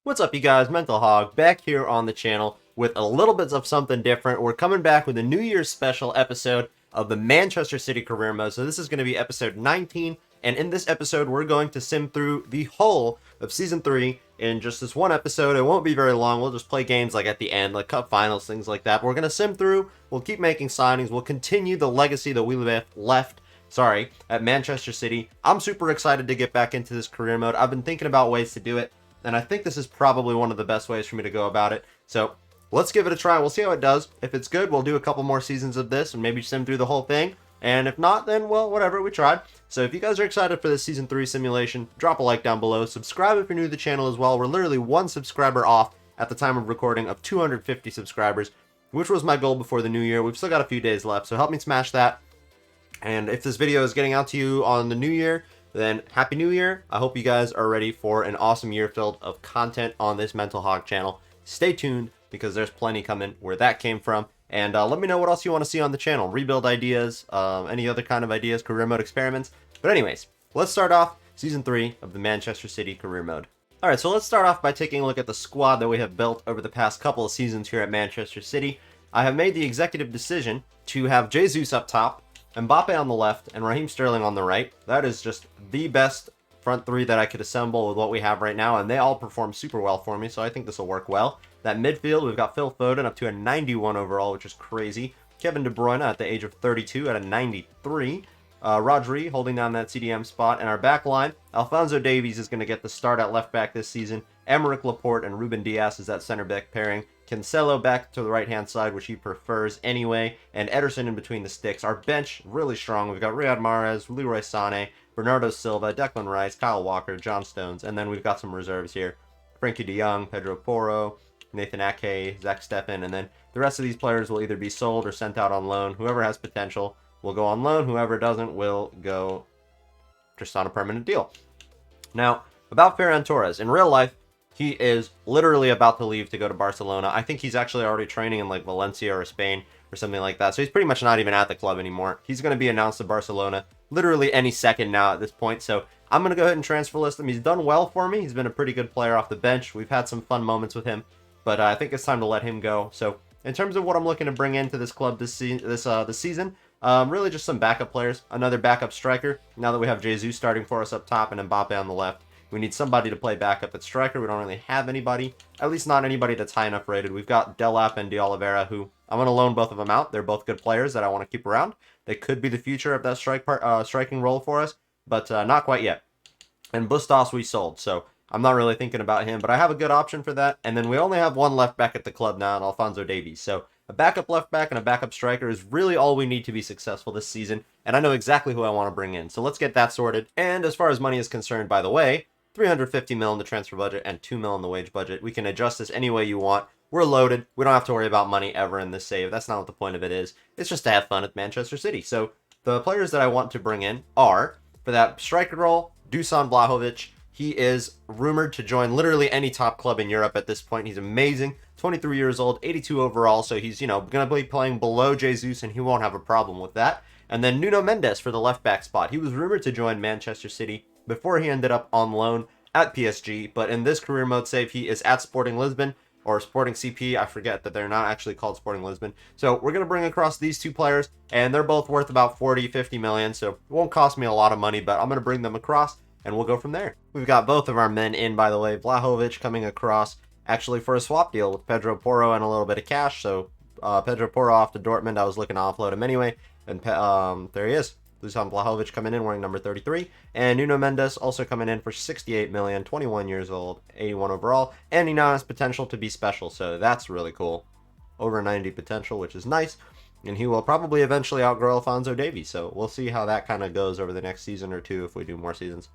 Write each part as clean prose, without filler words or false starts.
What's up, you guys? Mental Hog back here on the channel with a little bit of something different. We're coming back with a New Year's special episode of the Manchester City Career Mode. So this is going to be episode 19, and in this episode we're going to sim through the whole of Season 3 in just this one episode. It won't be very long. We'll just play games like at the end, like cup finals, things like that. But we're going to sim through. We'll keep making signings. We'll continue the legacy that we left at Manchester City. I'm super excited to get back into this career mode. I've been thinking about ways to do it, and I think this is probably one of the best ways for me to go about it. So let's give it a try. We'll see how it does. If it's good, we'll do a couple more seasons of this and maybe sim through the whole thing. And if not, then, well, whatever, we tried. So if you guys are excited for this Season 3 simulation, drop a like down below. Subscribe if you're new to the channel as well. We're literally one subscriber off at the time of recording of 250 subscribers, which was my goal before the new year. We've still got a few days left, so help me smash that. And if this video is getting out to you on the new year, then Happy New Year. I hope you guys are ready for an awesome year filled of content on this Mental Hog channel. Stay tuned because there's plenty coming where that came from. And let me know what else you want to see on the channel. Rebuild ideas, any other kind of ideas, career mode experiments. But anyways, let's start off Season 3 of the Manchester City Career Mode. Alright, so let's start off by taking a look at the squad that we have built over the past couple of seasons here at Manchester City. I have made the executive decision to have Jesus up top, Mbappe on the left, and Raheem Sterling on the right. That is just the best front three that I could assemble with what we have right now, and they all perform super well for me, so I think this will work well. That midfield, we've got Phil Foden up to a 91 overall, which is crazy. Kevin De Bruyne at the age of 32 at a 93. Rodri holding down that CDM spot. And our back line, Alphonso Davies is going to get the start at left back this season. Emerick Laporte and Ruben Dias is that center back pairing. Cancelo back to the right-hand side, which he prefers anyway, and Ederson in between the sticks. Our bench, really strong. We've got Riyad Mahrez, Leroy Sané, Bernardo Silva, Declan Rice, Kyle Walker, John Stones, and then we've got some reserves here. Frankie de Jong, Pedro Porro, Nathan Ake, Zach Steffen, and then the rest of these players will either be sold or sent out on loan. Whoever has potential will go on loan. Whoever doesn't will go just on a permanent deal. Now, about Faran Torrez. In real life, he is literally about to leave to go to Barcelona. I think he's actually already training in like Valencia or Spain or something like that. So he's pretty much not even at the club anymore. He's going to be announced to Barcelona literally any second now at this point. So I'm going to go ahead and transfer list him. He's done well for me. He's been a pretty good player off the bench. We've had some fun moments with him, but I think it's time to let him go. So in terms of what I'm looking to bring into this club this season, really just some backup players. Another backup striker. Now that we have Jesus starting for us up top and Mbappe on the left, we need somebody to play backup at striker. We don't really have anybody, at least not anybody that's high enough rated. We've got Delap and De Oliveira, who I'm going to loan both of them out. They're both good players that I want to keep around. They could be the future of that striking role for us, but not quite yet. And Bustos we sold, so I'm not really thinking about him, but I have a good option for that. And then we only have one left back at the club now, Alphonso Davies. So a backup left back and a backup striker is really all we need to be successful this season. And I know exactly who I want to bring in. So let's get that sorted. And as far as money is concerned, by the way, 350 mil in the transfer budget and 2 mil in the wage budget. We can adjust this any way you want. We're loaded. We don't have to worry about money ever in this save. That's not what the point of it is. It's just to have fun at Manchester City. So the players that I want to bring in are, for that striker role, Dusan Vlahovic. He is rumored to join literally any top club in Europe at this point. He's amazing. 23 years old, 82 overall, so he's, going to be playing below Jesus, and he won't have a problem with that. And then Nuno Mendes for the left back spot. He was rumored to join Manchester City before he ended up on loan at PSG, but in this career mode save, he is at Sporting Lisbon, or Sporting CP. I forget that they're not actually called Sporting Lisbon. So we're going to bring across these two players, and they're both worth about 40-50 million, so it won't cost me a lot of money, but I'm going to bring them across, and we'll go from there. We've got both of our men in, by the way. Vlahovic coming across, actually for a swap deal with Pedro Porro and a little bit of cash, so Pedro Porro off to Dortmund. I was looking to offload him anyway, and there he is. Dusan Vlahovic coming in wearing number 33, and Nuno Mendes also coming in for 68 million, 21 years old, 81 overall, and he now has potential to be special, so that's really cool. Over 90 potential, which is nice, and he will probably eventually outgrow Alphonso Davies, so we'll see how that kind of goes over the next season or two if we do more seasons.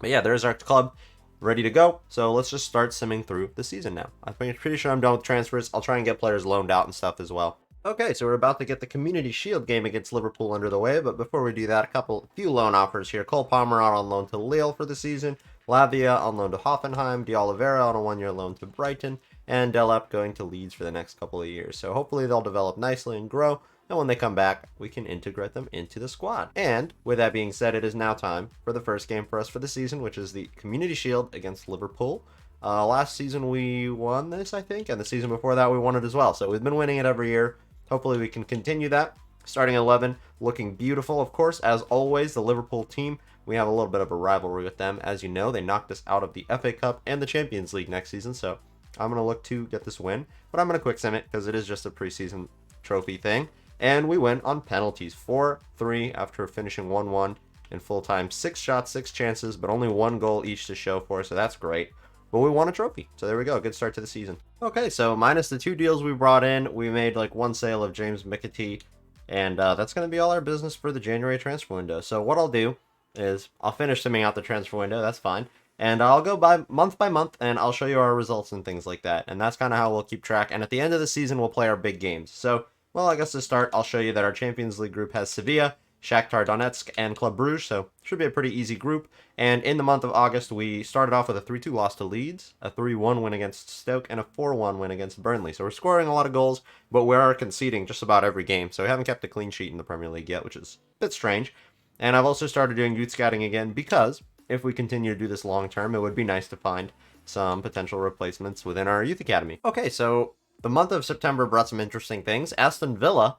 But yeah, there's our club ready to go, so let's just start simming through the season now. I'm pretty sure I'm done with transfers. I'll try and get players loaned out and stuff as well. Okay, so we're about to get the Community Shield game against Liverpool under the way, but before we do that, a few loan offers here. Cole Palmer out on loan to Lille for the season, Lavia on loan to Hoffenheim, De Oliveira on a one-year loan to Brighton, and Delap going to Leeds for the next couple of years. So hopefully they'll develop nicely and grow, and when they come back, we can integrate them into the squad. And with that being said, it is now time for the first game for us for the season, which is the Community Shield against Liverpool. Last season we won this, I think, and the season before that we won it as well. So we've been winning it every year. Hopefully we can continue that. Starting 11, looking beautiful, of course. As always, the Liverpool team, we have a little bit of a rivalry with them. As you know, they knocked us out of the FA Cup and the Champions League next season, so I'm going to look to get this win. But I'm going to quick sim it because it is just a preseason trophy thing. And we win on penalties, 4-3 after finishing 1-1 in full time. 6 shots, 6 chances, but only 1 goal each to show for, so that's great. But we won a trophy, so there we go. Good start to the season. Okay, so minus the 2 deals we brought in, we made like 1 sale of James McAtee. And that's going to be all our business for the January transfer window. So what I'll do is I'll finish simming out the transfer window. That's fine. And I'll go by month, and I'll show you our results and things like that. And that's kind of how we'll keep track. And at the end of the season, we'll play our big games. So, well, I guess to start, I'll show you that our Champions League group has Sevilla, Shakhtar Donetsk, and Club Brugge, so should be a pretty easy group. And in the month of August, we started off with a 3-2 loss to Leeds, a 3-1 win against Stoke, and a 4-1 win against Burnley. So we're scoring a lot of goals, but we are conceding just about every game. So we haven't kept a clean sheet in the Premier League yet, which is a bit strange. And I've also started doing youth scouting again because if we continue to do this long term, it would be nice to find some potential replacements within our youth academy. Okay, so the month of September brought some interesting things. Aston Villa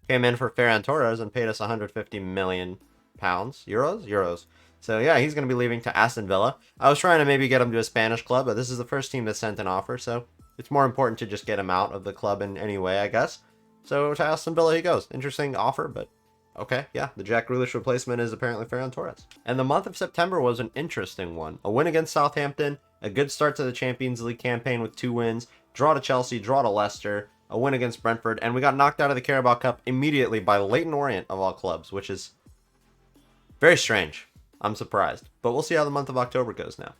came in for Faran Torrez and paid us 150 million pounds. Euros. So yeah, he's going to be leaving to Aston Villa. I was trying to maybe get him to a Spanish club, but this is the first team that sent an offer, so it's more important to just get him out of the club in any way, I guess. So to Aston Villa he goes. Interesting offer, but okay, yeah, the Jack Grealish replacement is apparently Faran Torrez. And the month of September was an interesting one. A win against Southampton, a good start to the Champions League campaign with 2 wins, draw to Chelsea, draw to Leicester, a win against Brentford, and we got knocked out of the Carabao Cup immediately by Leyton Orient of all clubs, which is very strange. I'm surprised. But we'll see how the month of October goes now.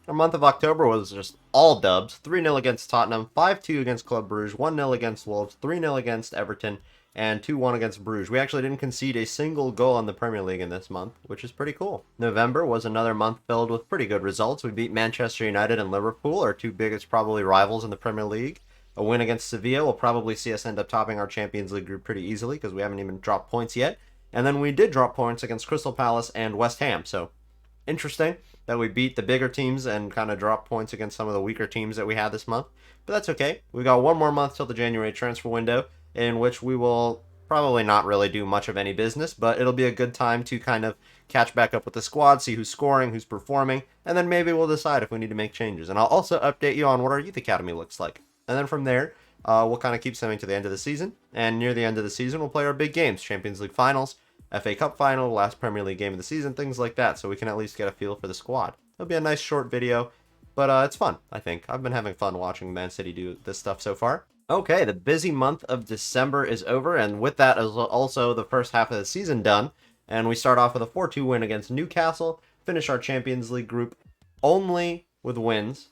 Our month of October was just all dubs. 3-0 against Tottenham, 5-2 against Club Brugge, 1-0 against Wolves, 3-0 against Everton, and 2-1 against Bruges. We actually didn't concede a single goal in the Premier League in this month, which is pretty cool. November was another month filled with pretty good results. We beat Manchester United and Liverpool, our 2 biggest probably rivals in the Premier League. A win against Sevilla will probably see us end up topping our Champions League group pretty easily because we haven't even dropped points yet. And then we did drop points against Crystal Palace and West Ham. So interesting that we beat the bigger teams and kind of dropped points against some of the weaker teams that we had this month. But that's okay. We got 1 more month till the January transfer window in which we will probably not really do much of any business, but it'll be a good time to kind of catch back up with the squad, see who's scoring, who's performing, and then maybe we'll decide if we need to make changes. And I'll also update you on what our youth academy looks like. And then from there, we'll kind of keep sending to the end of the season. And near the end of the season, we'll play our big games. Champions League finals, FA Cup final, last Premier League game of the season, things like that. So we can at least get a feel for the squad. It'll be a nice short video, but it's fun, I think. I've been having fun watching Man City do this stuff so far. Okay, the busy month of December is over. And with that is also the first half of the season done. And we start off with a 4-2 win against Newcastle. Finish our Champions League group only with wins.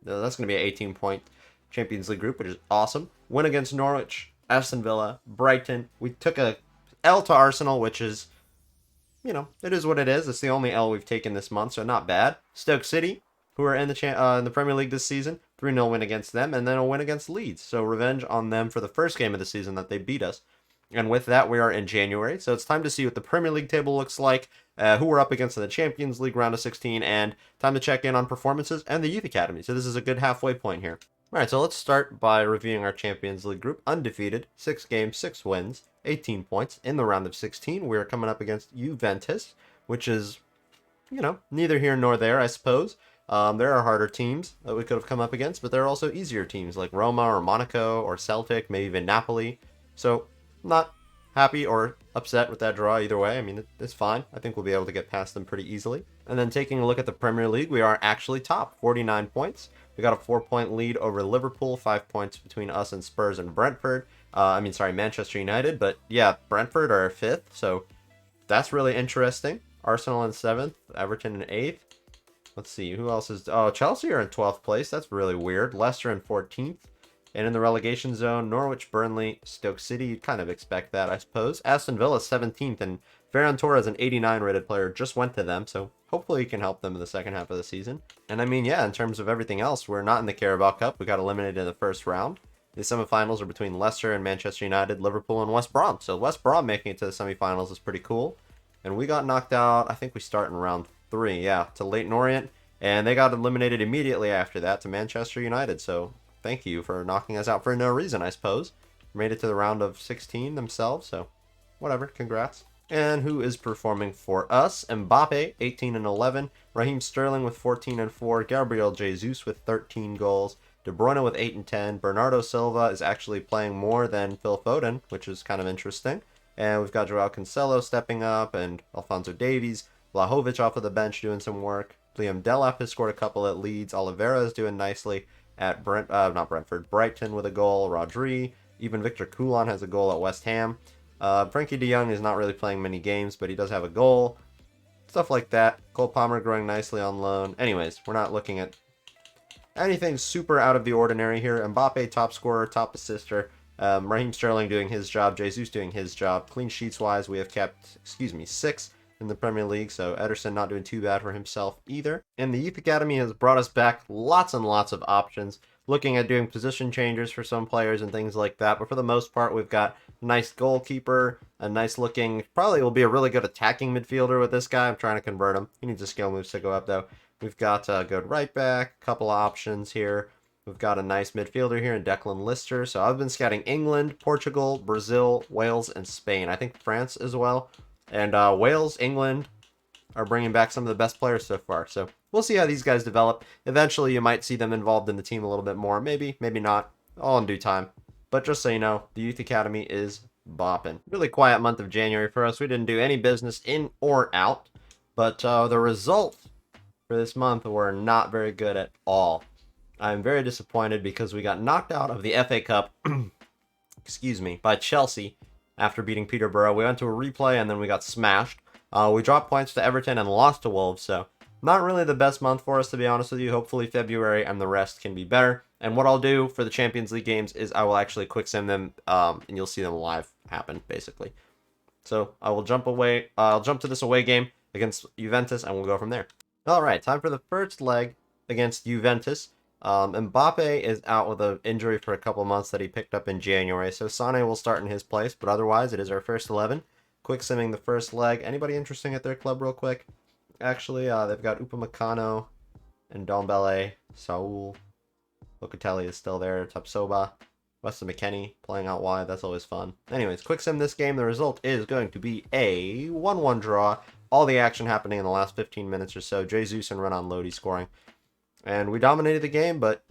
That's going to be an 18-point Champions League group, which is awesome. Win against Norwich, Aston Villa, Brighton. We took a L to Arsenal, which is, you know, it is what it is. It's the only L we've taken this month, so not bad. Stoke City, who are in the Premier League this season, 3-0 win against them, and then a win against Leeds. So revenge on them for the first game of the season that they beat us. And with that, we are in January. So it's time to see what the Premier League table looks like, who we're up against in the Champions League round of 16, and time to check in on performances and the Youth Academy. So this is a good halfway point here. All right, so let's start by reviewing our Champions League group. Undefeated, 6 games, 6 wins, 18 points. In the round of 16, we're coming up against Juventus, which is, you know, neither here nor there, I suppose. There are harder teams that we could have come up against, but there are also easier teams like Roma or Monaco or Celtic, maybe even Napoli. So not happy or upset with that draw either way. I mean, it's fine. I think we'll be able to get past them pretty easily. And then taking a look at the Premier League, we are actually top, 49 points. We got a 4-point lead over Liverpool, 5 points between us and Spurs and Brentford. Manchester United. But yeah, Brentford are 5th, so that's really interesting. Arsenal in 7th, Everton in 8th. Let's see, who else is... Oh, Chelsea are in 12th place. That's really weird. Leicester in 14th. And in the relegation zone, Norwich, Burnley, Stoke City. You'd kind of expect that, I suppose. Aston Villa 17th, and Faran Torrez, an 89 rated player, just went to them, so hopefully he can help them in the second half of the season. And I mean, yeah, in terms of everything else, we're not in the Carabao Cup. We got eliminated in the first round. The semifinals are between Leicester and Manchester United, Liverpool and West Brom. So West Brom making it to the semifinals is pretty cool. And we got knocked out, I think we start in round 3, yeah, to Leyton Orient. And they got eliminated immediately after that to Manchester United. So thank you for knocking us out for no reason, I suppose. Made it to the round of 16 themselves, so whatever, congrats. And who is performing for us? Mbappe, 18 and 11. Raheem Sterling with 14 and 4. Gabriel Jesus with 13 goals. De Bruyne with 8 and 10. Bernardo Silva is actually playing more than Phil Foden, which is kind of interesting. And we've got Joao Cancelo stepping up, and Alphonso Davies. Vlahovic off of the bench doing some work. Liam Delap has scored a couple at Leeds. Oliveira is doing nicely at Brighton with a goal. Rodri. Even Victor Coulon has a goal at West Ham. Frankie de Jong is not really playing many games, but he does have a goal. Stuff like that. Cole Palmer growing nicely on loan. Anyways, we're not looking at anything super out of the ordinary here. Mbappe, top scorer, top assister. Raheem Sterling doing his job. Jesus doing his job. Clean sheets-wise, we have kept, 6 in the Premier League, so Ederson not doing too bad for himself either. And the Youth Academy has brought us back lots and lots of options, looking at doing position changes for some players and things like that, but for the most part, we've got a nice goalkeeper, a nice looking, probably will be a really good attacking midfielder with this guy. I'm trying to convert him. He needs a skill moves to go up, though. We've got a good right back, a couple of options here. We've got a nice midfielder here in Declan Lister. So I've been scouting England, Portugal, Brazil, Wales, and Spain. I think France as well. And Wales, England are bringing back some of the best players so far. So we'll see how these guys develop. Eventually, you might see them involved in the team a little bit more. Maybe, maybe not. All in due time. But just so you know, the Youth Academy is bopping. Really quiet month of January for us. We didn't do any business in or out. But the results for this month were not very good at all. I'm very disappointed because we got knocked out of the FA Cup, by Chelsea after beating Peterborough. We went to a replay and then we got smashed. We dropped points to Everton and lost to Wolves, so not really the best month for us, to be honest with you. Hopefully February and the rest can be better. And what I'll do for the Champions League games is I will actually quick sim them, and you'll see them live happen, basically. So I will jump away. I'll jump to this away game against Juventus, and we'll go from there. All right, time for the first leg against Juventus. Mbappe is out with an injury for a couple months that he picked up in January, so Sane will start in his place, but otherwise it is our first 11. Quick simming the first leg. Anybody interesting at their club real quick? Actually, they've got Upamecano and Ndombele, Saul, Locatelli is still there, Tapsoba, Weston McKennie playing out wide. That's always fun. Anyways, quick sim this game. The result is going to be a 1-1 draw. All the action happening in the last 15 minutes or so. Jesus and Renan Lodi scoring. And we dominated the game, but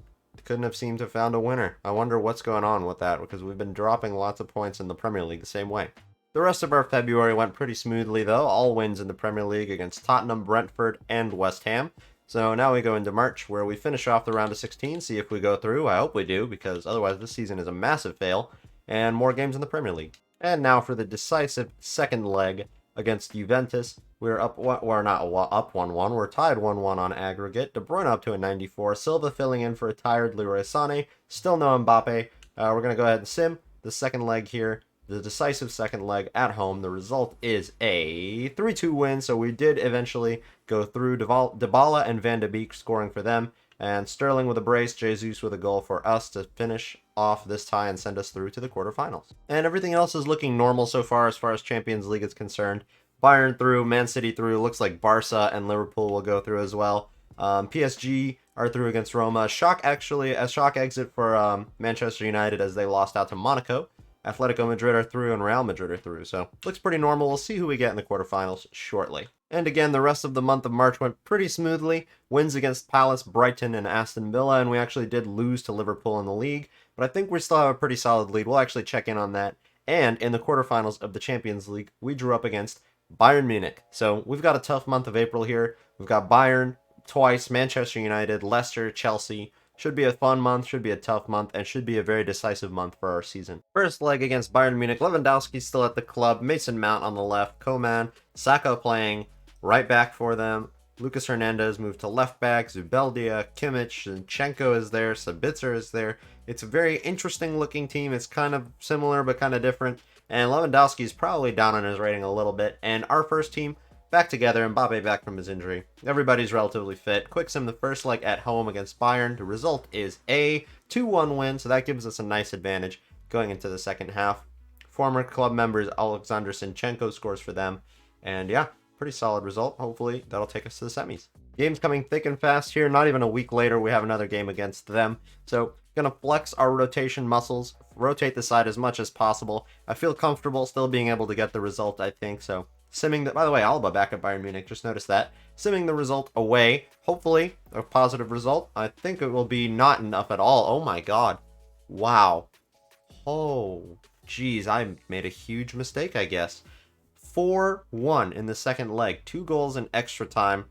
couldn't have seemed to have found a winner. I wonder what's going on with that, because we've been dropping lots of points in the Premier League the same way. The rest of our February went pretty smoothly, though. All wins in the Premier League against Tottenham, Brentford, and West Ham. So now we go into March, where we finish off the round of 16, see if we go through. I hope we do, because otherwise this season is a massive fail, and more games in the Premier League. And now for the decisive second leg against Juventus. We're up, we're not up 1-1, we're tied 1-1 on aggregate. De Bruyne up to a 94, Silva filling in for a tired Leroy Sané, still no Mbappe. We're going to go ahead and sim the second leg here, the decisive second leg at home. The result is a 3-2 win, so we did eventually go through. Dybala and Van de Beek scoring for them, and Sterling with a brace, Jesus with a goal for us to finish off this tie and send us through to the quarterfinals. And everything else is looking normal so far as Champions League is concerned. Bayern through, Man City through, looks like Barca and Liverpool will go through as well. PSG are through against Roma. Shock exit for Manchester United as they lost out to Monaco. Atletico Madrid are through and Real Madrid are through, so looks pretty normal. We'll see who we get in the quarterfinals shortly. And again, the rest of the month of March went pretty smoothly. Wins against Palace, Brighton, and Aston Villa, and we actually did lose to Liverpool in the league, but I think we still have a pretty solid lead. We'll actually check in on that. And in the quarterfinals of the Champions League, we drew up against Bayern Munich. So we've got a tough month of April here. We've got Bayern twice, Manchester United, Leicester, Chelsea. Should be a fun month, should be a tough month, and should be a very decisive month for our season. First leg against Bayern Munich. Lewandowski's still at the club. Mason Mount on the left. Coman, Saka playing right back for them. Lucas Hernandez moved to left back. Zubeldia, Kimmich, Zinchenko is there. Sabitzer is there. It's a very interesting looking team. It's kind of similar but kind of different. And Lewandowski's probably down on his rating a little bit. And our first team back together. Mbappe back from his injury. Everybody's relatively fit. Quick sim the first leg at home against Bayern. The result is a 2-1 win. So that gives us a nice advantage going into the second half. Former club members Alexander Zinchenko scores for them. And yeah, pretty solid result. Hopefully that'll take us to the semis. Game's coming thick and fast here. Not even a week later, we have another game against them. So, gonna flex our rotation muscles, rotate the side as much as possible. I feel comfortable still being able to get the result, I think. So, simming the... By the way, Alba back at Bayern Munich, just noticed that. Simming the result away. Hopefully, a positive result. I think it will be not enough at all. Oh my god. Wow. Oh, geez, I made a huge mistake, I guess. 4-1 in the second leg. 2 goals in extra time.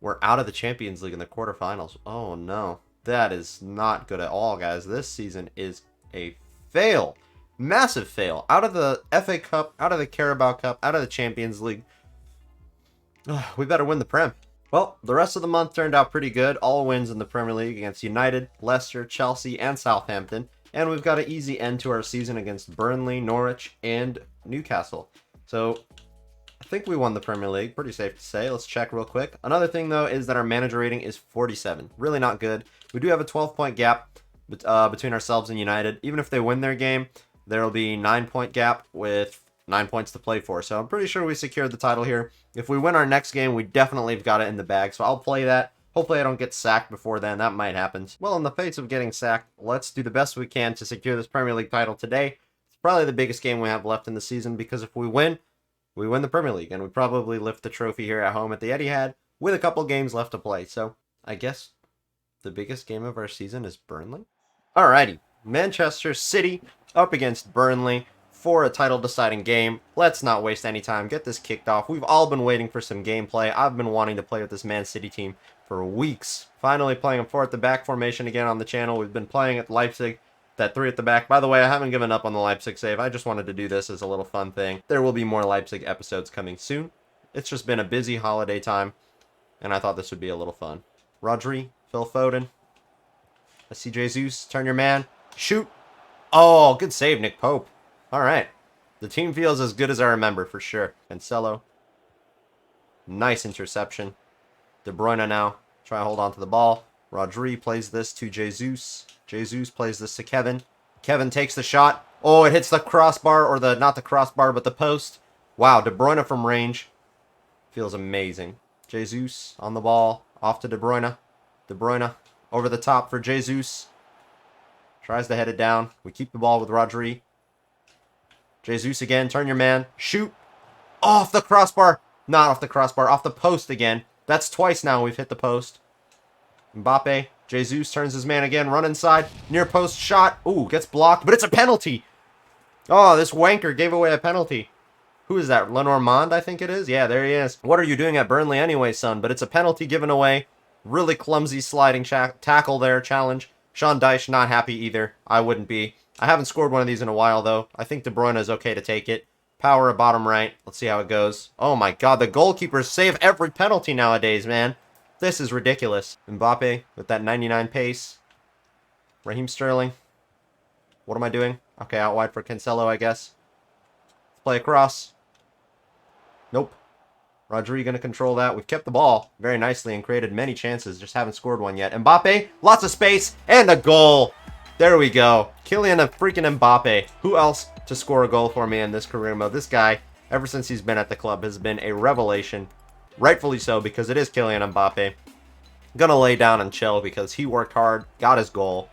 We're out of the Champions League in the quarterfinals. Oh, no. That is not good at all, guys. This season is a fail. Massive fail. Out of the FA Cup, out of the Carabao Cup, out of the Champions League. We better win the Prem. Well, the rest of the month turned out pretty good. All wins in the Premier League against United, Leicester, Chelsea, and Southampton. And we've got an easy end to our season against Burnley, Norwich, and Newcastle. So, I think we won the Premier League. Pretty safe to say. Let's check real quick. Another thing, though, is that our manager rating is 47. Really not good. We do have a 12-point gap between ourselves and United. Even if they win their game, there will be 9-point gap with 9 points to play for. So I'm pretty sure we secured the title here. If we win our next game, we definitely have got it in the bag. So I'll play that. Hopefully I don't get sacked before then. That might happen. Well, in the face of getting sacked, let's do the best we can to secure this Premier League title today. It's probably the biggest game we have left in the season because if we win the Premier League, and we probably lift the trophy here at home at the Etihad with a couple games left to play. So I guess the biggest game of our season is Burnley. Alrighty, Manchester City up against Burnley for a title-deciding game. Let's not waste any time. Get this kicked off. We've all been waiting for some gameplay. I've been wanting to play with this Man City team for weeks. Finally playing a 4 at the back formation again on the channel. We've been playing at Leipzig, that 3 at the back. By the way, I haven't given up on the Leipzig save. I just wanted to do this as a little fun thing. There will be more Leipzig episodes coming soon. It's just been a busy holiday time, and I thought this would be a little fun. Rodri, Phil Foden. I see Jesus. Turn your man. Shoot. Oh, good save, Nick Pope. All right. The team feels as good as I remember, for sure. Cancelo. Nice interception. De Bruyne now. Try to hold on to the ball. Rodri plays this to Jesus. Jesus plays this to Kevin. Kevin takes the shot. Oh, it hits the crossbar, or not the crossbar, but the post. Wow, De Bruyne from range. Feels amazing. Jesus on the ball. Off to De Bruyne. De Bruyne over the top for Jesus. Tries to head it down. We keep the ball with Rodri. Jesus again. Turn your man. Shoot. Off the crossbar. Not off the crossbar. Off the post again. That's twice now we've hit the post. Mbappe. Jesus turns his man again. Run inside. Near post shot. Ooh, gets blocked. But it's a penalty. Oh, this wanker gave away a penalty. Who is that? Lenormand, I think it is? Yeah, there he is. What are you doing at Burnley anyway, son? But it's a penalty given away. Really clumsy sliding tackle there. Challenge. Sean Dyche not happy either. I wouldn't be. I haven't scored one of these in a while, though. I think De Bruyne is okay to take it. Power at bottom right. Let's see how it goes. Oh, my God. The goalkeepers save every penalty nowadays, man. This is ridiculous. Mbappe with that 99 pace. Raheem Sterling. What am I doing? Okay, out wide for Cancelo, I guess. Let's play across. Nope. Rodri going to control that. We've kept the ball very nicely and created many chances. Just haven't scored one yet. Mbappe, lots of space, and a goal. There we go. Kylian freaking Mbappe. Who else to score a goal for me in this career mode? This guy, ever since he's been at the club, has been a revelation. Rightfully so, because it is Kylian Mbappe. Gonna lay down and chill because he worked hard, got his goal.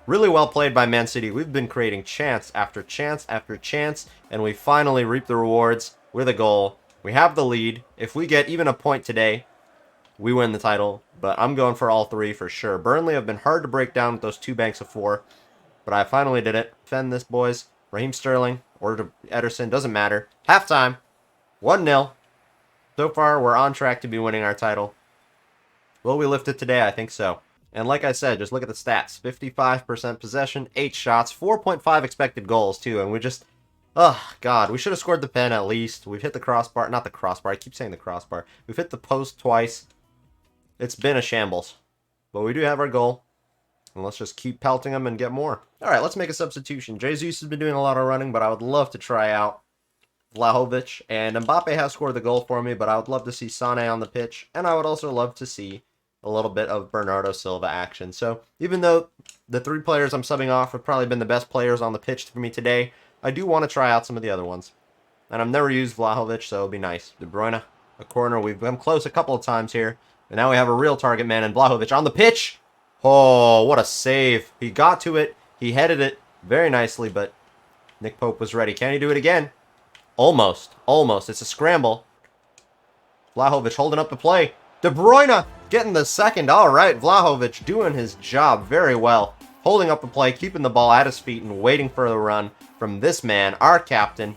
Really well played by Man City. We've been creating chance after chance after chance, and we finally reap the rewards with a goal. We have the lead. If we get even a point today, we win the title. But I'm going for all 3 for sure. Burnley have been hard to break down with those 2 banks of 4. But I finally did it. Defend this, boys. Raheem Sterling or Ederson, doesn't matter. Halftime. 1-0. So far, we're on track to be winning our title. Will we lift it today? I think so. And like I said, just look at the stats. 55% possession, 8 shots, 4.5 expected goals, too. And we just... Oh, God. We should have scored the pen at least. We've hit the crossbar. Not the crossbar. I keep saying the crossbar. We've hit the post twice. It's been a shambles. But we do have our goal. And let's just keep pelting them and get more. All right, let's make a substitution. Jesus has been doing a lot of running, but I would love to try out Vlahovic. And Mbappe has scored the goal for me, but I would love to see Sané on the pitch. And I would also love to see a little bit of Bernardo Silva action. So even though the 3 players I'm subbing off have probably been the best players on the pitch for me today, I do want to try out some of the other ones. And I've never used Vlahovic, so it'll be nice. De Bruyne, a corner. We've come close a couple of times here. And now we have a real target man in Vlahovic on the pitch. Oh, what a save. He got to it. He headed it very nicely, but Nick Pope was ready. Can he do it again? Almost. Almost. It's a scramble. Vlahovic holding up the play. De Bruyne getting the second. All right, Vlahovic doing his job very well. Holding up the play, keeping the ball at his feet, and waiting for the run from this man, our captain,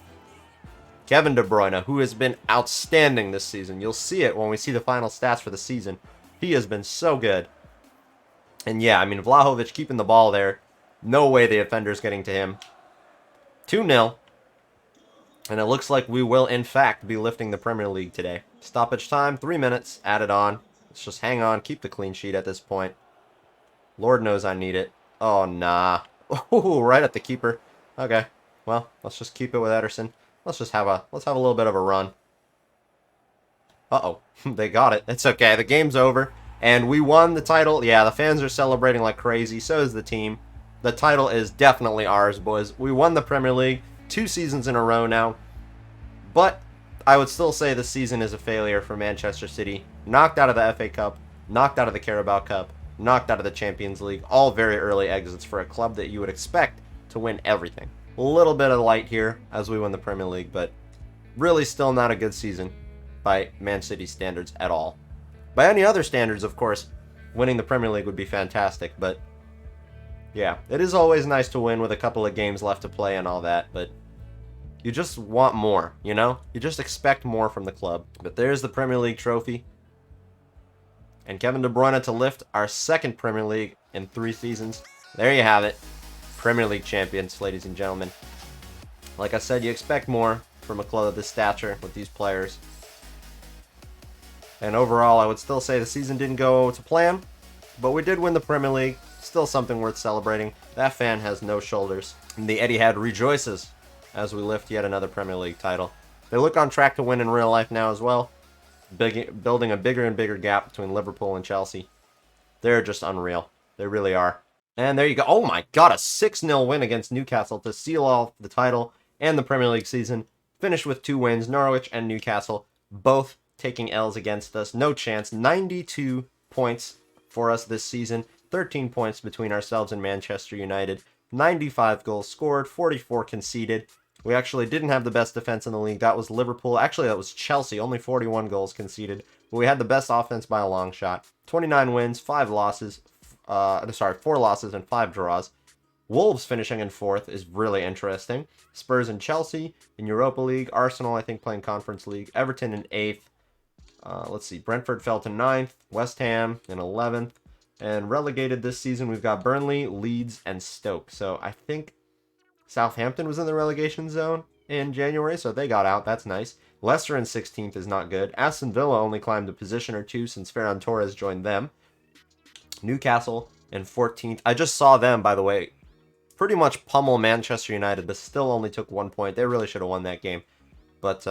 Kevin De Bruyne, who has been outstanding this season. You'll see it when we see the final stats for the season. He has been so good. And yeah, I mean, Vlahovic keeping the ball there. No way the defender's getting to him. 2-0. And it looks like we will, in fact, be lifting the Premier League today. Stoppage time, 3 minutes, added on. Let's just hang on, keep the clean sheet at this point. Lord knows I need it. Oh, nah. Ooh, right at the keeper. Okay, well, let's just keep it with Ederson. Let's have a little bit of a run. Uh-oh, they got it. It's okay, the game's over. And we won the title. Yeah, the fans are celebrating like crazy. So is the team. The title is definitely ours, boys. We won the Premier League 2 seasons in a row now. But I would still say the season is a failure for Manchester City. Knocked out of the FA Cup, knocked out of the Carabao Cup, knocked out of the Champions League. All very early exits for a club that you would expect to win everything. A little bit of light here as we win the Premier League, but really still not a good season by Man City standards at all. By any other standards, of course, winning the Premier League would be fantastic, but yeah, it is always nice to win with a couple of games left to play and all that, but you just want more, you know? You just expect more from the club. But there's the Premier League trophy. And Kevin De Bruyne to lift our second Premier League in 3 seasons. There you have it. Premier League champions, ladies and gentlemen. Like I said, you expect more from a club of this stature with these players. And overall, I would still say the season didn't go to plan, but we did win the Premier League. Still something worth celebrating. That fan has no shoulders. And the Etihad rejoices as we lift yet another Premier League title. They look on track to win in real life now as well, building a bigger and bigger gap between Liverpool and Chelsea. They're just unreal. They really are. And there you go. Oh my god, a 6-0 win against Newcastle to seal off the title and the Premier League season. Finished with 2 wins, Norwich and Newcastle, both taking L's against us. No chance. 92 points for us this season. 13 points between ourselves and Manchester United. 95 goals scored, 44 conceded. We actually didn't have the best defense in the league. That was Liverpool. Actually, that was Chelsea. Only 41 goals conceded. But we had the best offense by a long shot. 29 wins, 4 losses and 5 draws. Wolves finishing in 4th is really interesting. Spurs and Chelsea in Europa League. Arsenal, I think, playing Conference League. Everton in 8th. Let's see. Brentford fell to 9th. West Ham in 11th. And relegated this season, we've got Burnley, Leeds, and Stoke. So I think Southampton was in the relegation zone in January, so they got out. That's nice. Leicester in 16th is not good. Aston Villa only climbed a position or 2 since Faran Torrez joined them. Newcastle in 14th. I just saw them, by the way, pretty much pummel Manchester United, but still only took 1 point. They really should have won that game. But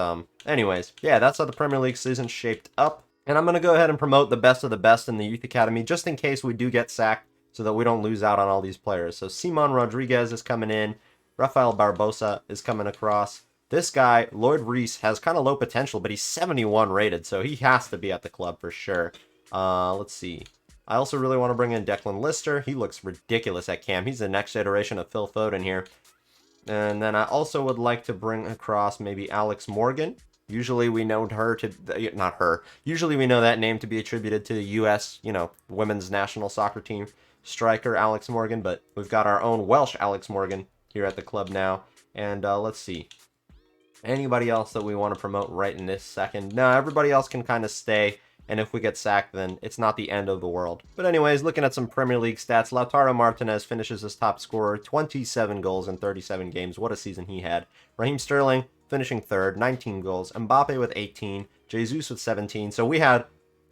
anyways, yeah, that's how the Premier League season shaped up. And I'm going to go ahead and promote the best of the best in the Youth Academy, just in case we do get sacked, so that we don't lose out on all these players. So Simon Rodriguez is coming in. Rafael Barbosa is coming across. This guy, Lloyd Reese, has kind of low potential, but he's 71 rated, so he has to be at the club for sure. Let's see. I also really want to bring in Declan Lister. He looks ridiculous at cam. He's the next iteration of Phil Foden here. And then I also would like to bring across maybe Alex Morgan. Usually we know her to, not her, usually we know that name to be attributed to the U.S., women's national soccer team striker Alex Morgan, but we've got our own Welsh Alex Morgan here at the club now. And let's see. Anybody else that we want to promote right in this second? No, everybody else can kind of stay, and if we get sacked, then it's not the end of the world. But anyways, looking at some Premier League stats, Lautaro Martinez finishes as top scorer, 27 goals in 37 games. What a season he had. Raheem Sterling finishing 3rd, 19 goals. Mbappe with 18, Jesus with 17. So we had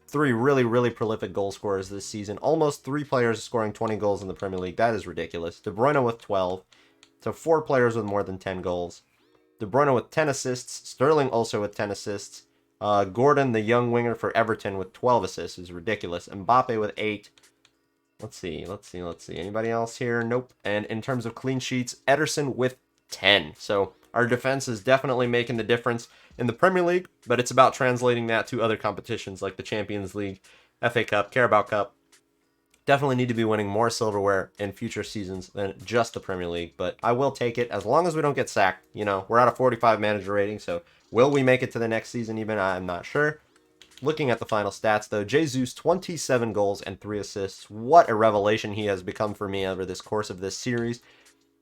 3 really, really prolific goal scorers this season. Almost 3 players scoring 20 goals in the Premier League. That is ridiculous. De Bruyne with 12. So 4 players with more than 10 goals. De Bruyne with 10 assists. Sterling also with 10 assists. Gordon, the young winger for Everton, with 12 assists is ridiculous. Mbappe with 8. Let's see. Anybody else here? Nope. And in terms of clean sheets, Ederson with 10. So our defense is definitely making the difference in the Premier League, but it's about translating that to other competitions like the Champions League FA Cup, Carabao Cup. Definitely need to be winning more silverware in future seasons than just the Premier League, but I will take it as long as we don't get sacked. You know, we're at a 45 manager rating, so will we make it to the next season even? I'm not sure. Looking at the final stats, though, Jesus, 27 goals and 3 assists. What a revelation he has become for me over this course of this series.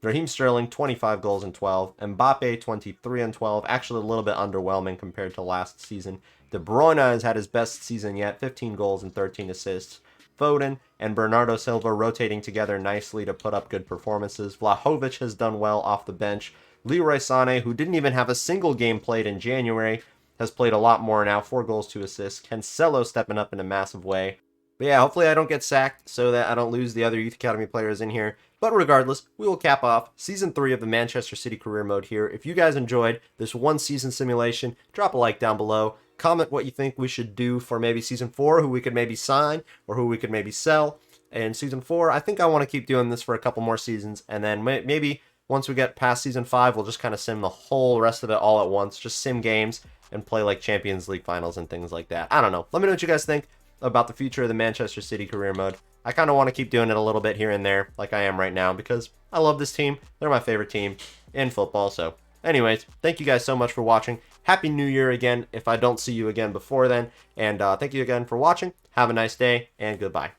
Raheem Sterling, 25 goals and 12. Mbappe, 23 and 12. Actually, a little bit underwhelming compared to last season. De Bruyne has had his best season yet, 15 goals and 13 assists. Foden and Bernardo Silva rotating together nicely to put up good performances. Vlahovic has done well off the bench. Leroy Sané, who didn't even have a single game played in January, has played a lot more now, 4 goals, 2 assists. Cancelo stepping up in a massive way. But yeah, hopefully I don't get sacked so that I don't lose the other Youth Academy players in here. But regardless, we will cap off Season 3 of the Manchester City Career Mode here. If you guys enjoyed this one-season simulation, drop a like down below. Comment what you think we should do for maybe Season 4, who we could maybe sign, or who we could maybe sell. And Season 4, I think I want to keep doing this for a couple more seasons, and then maybe once we get past Season 5, we'll just kind of sim the whole rest of it all at once, just sim games, and play like Champions League finals and things like that. I don't know. Let me know what you guys think about the future of the Manchester City Career Mode. I kind of want to keep doing it a little bit here and there, like I am right now, because I love this team. They're my favorite team in football. So anyways, thank you guys so much for watching. Happy New Year again if I don't see you again before then. And thank you again for watching. Have a nice day, and goodbye.